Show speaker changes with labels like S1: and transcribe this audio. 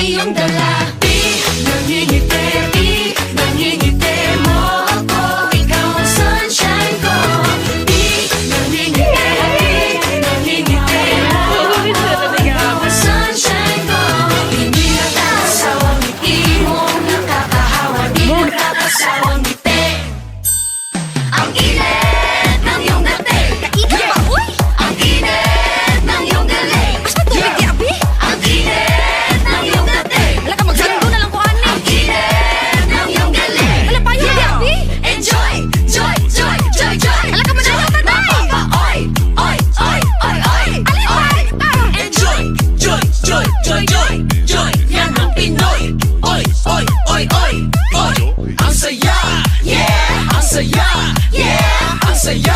S1: iyong dala. Di nangingiti, di nangingiti mo ako. Ikaw ang sunshine ko. Di nangingiti, di nangingiti mo ako. Ikaw ang sunshine ko. Hindi nakakasawang ngiti mo, nakakahawa, di nakakasawang ngiti. Ang init ng iyong dating.
S2: Kaigan ba, uy?
S1: Ang init ng iyong galing.
S2: Basta tubig di abi.
S1: Ang init ng iyong dating.
S2: Wala ka magsando na lang ko ani.
S1: Ang init ng iyong galing.
S2: Wala pa yun di abi.
S1: Enjoy, joy, joy, joy, joy.
S2: Wala ka manayaw na day.
S1: Oy, oy, oy, oy, oy.
S2: Alin ba?
S1: Enjoy, joy, joy, joy, joy, joy. Yan ang Pinoy. Oy, oy, oy, oy, oy. Ang saya, yeah. Ang saya, yeah. Ang saya.